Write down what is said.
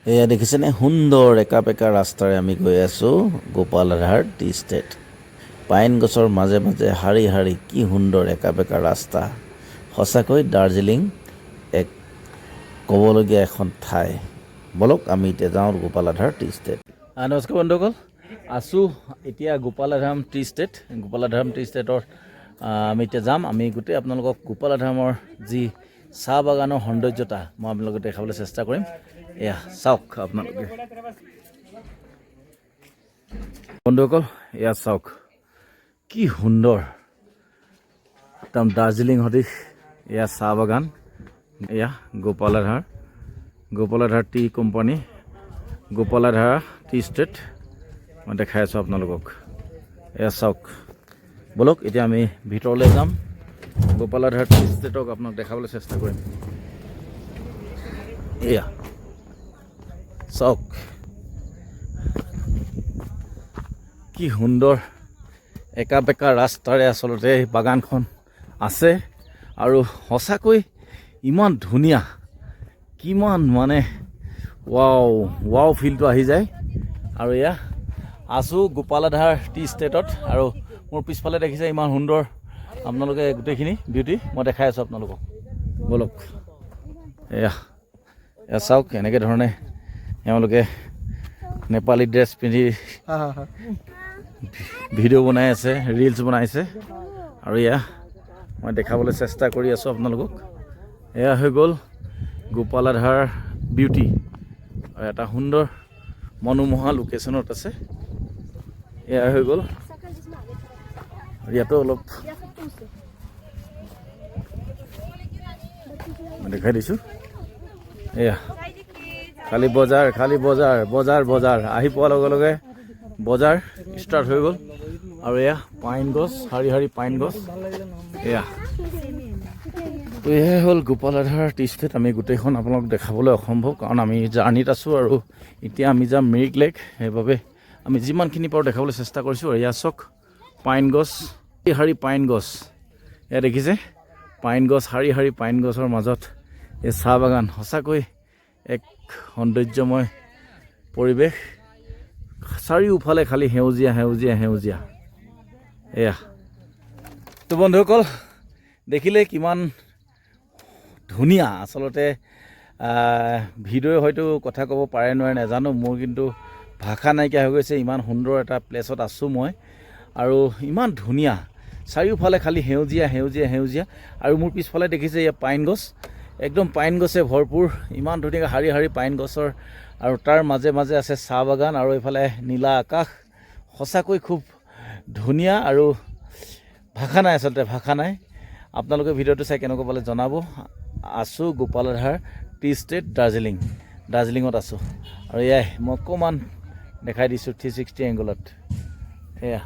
এয়া দেখিছেনে সুন্দৰ একা ৰাস্তাৰে আমি গৈ আছোঁ গোপালাধাৰ টি ষ্টেট। পাইন গছৰ মাজে মাজে শাৰী শাৰী কি সুন্দৰ একা ৰাস্তা। সঁচাকৈ দাৰ্জিলিং এক ক'বলগীয়া এখন ঠাই। বলক আমি এতিয়া যাওঁ গোপালাধাৰ টি ষ্টেট। নমস্কাৰ বন্ধুসকল, আছোঁ এতিয়া গোপালাধাম টি ষ্টেট। গোপালাধাম টি ষ্টেটৰ আমি এতিয়া যাম। আমি গোটেই আপোনালোকক গোপালাধামৰ যি চাহ বাগানৰ সৌন্দৰ্যতা মই আপোনালোকক দেখাবলৈ চেষ্টা কৰিম। এয়া চাওক আপোনালোকে বন্ধুসকল, এয়া চাওক কি সুন্দৰ একদম দাৰ্জিলিং সদৃশ এয়া চাহ বাগান। এয়া গোপালাধাৰ টি কোম্পানী, গোপালাধাৰ টি ষ্টেট মই দেখাই আছোঁ আপোনালোকক। এয়া চাওক, বলক এতিয়া আমি ভিতৰলৈ যাম। গোপালাধাৰ টি ষ্টেটক আপোনাক দেখাবলৈ চেষ্টা কৰিম। এয়া চাওক কি সুন্দৰ একা ৰাস্তাৰে আচলতে এই বাগানখন আছে আৰু সঁচাকৈ ইমান ধুনীয়া, কিমান মানে ৱাও ফিলটো আহি যায়। আৰু এয়া আছোঁ গোপালাধাৰ টি ষ্টেটত আৰু মোৰ পিছফালে দেখিছে ইমান সুন্দৰ আপোনালোকে গোটেইখিনি বিউটি মই দেখাই আছোঁ আপোনালোকক। বলক এয়া চাওক এনেকৈ ধৰণে এওঁলোকে নেপালী ড্ৰেছ পিন্ধি ভিডিঅ' বনাই আছে, ৰিলছ বনাইছে। আৰু এয়া মই দেখাবলৈ চেষ্টা কৰি আছোঁ আপোনালোকক। এয়া হৈ গ'ল গোপালাধাৰ বিউটি, এটা সুন্দৰ মনোমোহা লোকেশ্যনত আছে। এয়া হৈ গ'ল, ইয়াতো অলপ মই দেখাই দিছোঁ। এয়া খালি বজাৰ আহি পোৱাৰ লগে লগে বজাৰ ষ্টাৰ্ট হৈ গ'ল। আৰু এয়া পাইন গছ, শাৰী শাৰী পাইন গছ। এয়া এয়াই হ'ল গোপালাধাৰ টি ষ্টেট। আমি গোটেইখন আপোনালোক দেখাবলৈ অসম্ভৱ, কাৰণ আমি জাৰ্ণিত আছোঁ আৰু এতিয়া আমি যাম মিৰিক লেক। সেইবাবে আমি যিমানখিনি পাৰোঁ দেখাবলৈ চেষ্টা কৰিছোঁ। আৰু এয়া চাওক পাইন গছ, শাৰী পাইন গছ। এয়া দেখিছে পাইন গছ, শাৰী শাৰী পাইন গছৰ মাজত এই চাহ বাগান। সঁচাকৈ এক সৌন্দৰ্যময় পৰিৱেশ, চাৰিওফালে খালি সেউজীয়া। এয়া তো বন্ধুসকল দেখিলে কিমান ধুনীয়া। আচলতে ভিডিঅ'ই হয়তো কথা ক'ব পাৰে নোৱাৰে নাজানো, মোৰ কিন্তু ভাষা নাইকিয়া হৈ গৈছে। ইমান সুন্দৰ এটা প্লেচত আছোঁ মই, আৰু ইমান ধুনীয়া চাৰিওফালে খালি সেউজীয়া। আৰু মোৰ পিছফালে দেখিছে এয়া পাইন গছ, একদম পাইন গছে ভৰপূৰ, ইমান ধুনীয়াকৈ শাৰী শাৰী পাইন গছৰ। আৰু তাৰ মাজে মাজে আছে চাহ বাগান আৰু এইফালে নীলা আকাশ। সঁচাকৈ খুব ধুনীয়া, আৰু ভাষা নাই। আপোনালোকে ভিডিঅ'টো চাই কেনেকুৱা পালে জনাব। আছোঁ গোপালাধাৰ টি ষ্টেট, দাৰ্জিলিঙত আছোঁ। আৰু এয়াই মই অকণমান দেখাই দিছোঁ 360 এংগলত। এয়া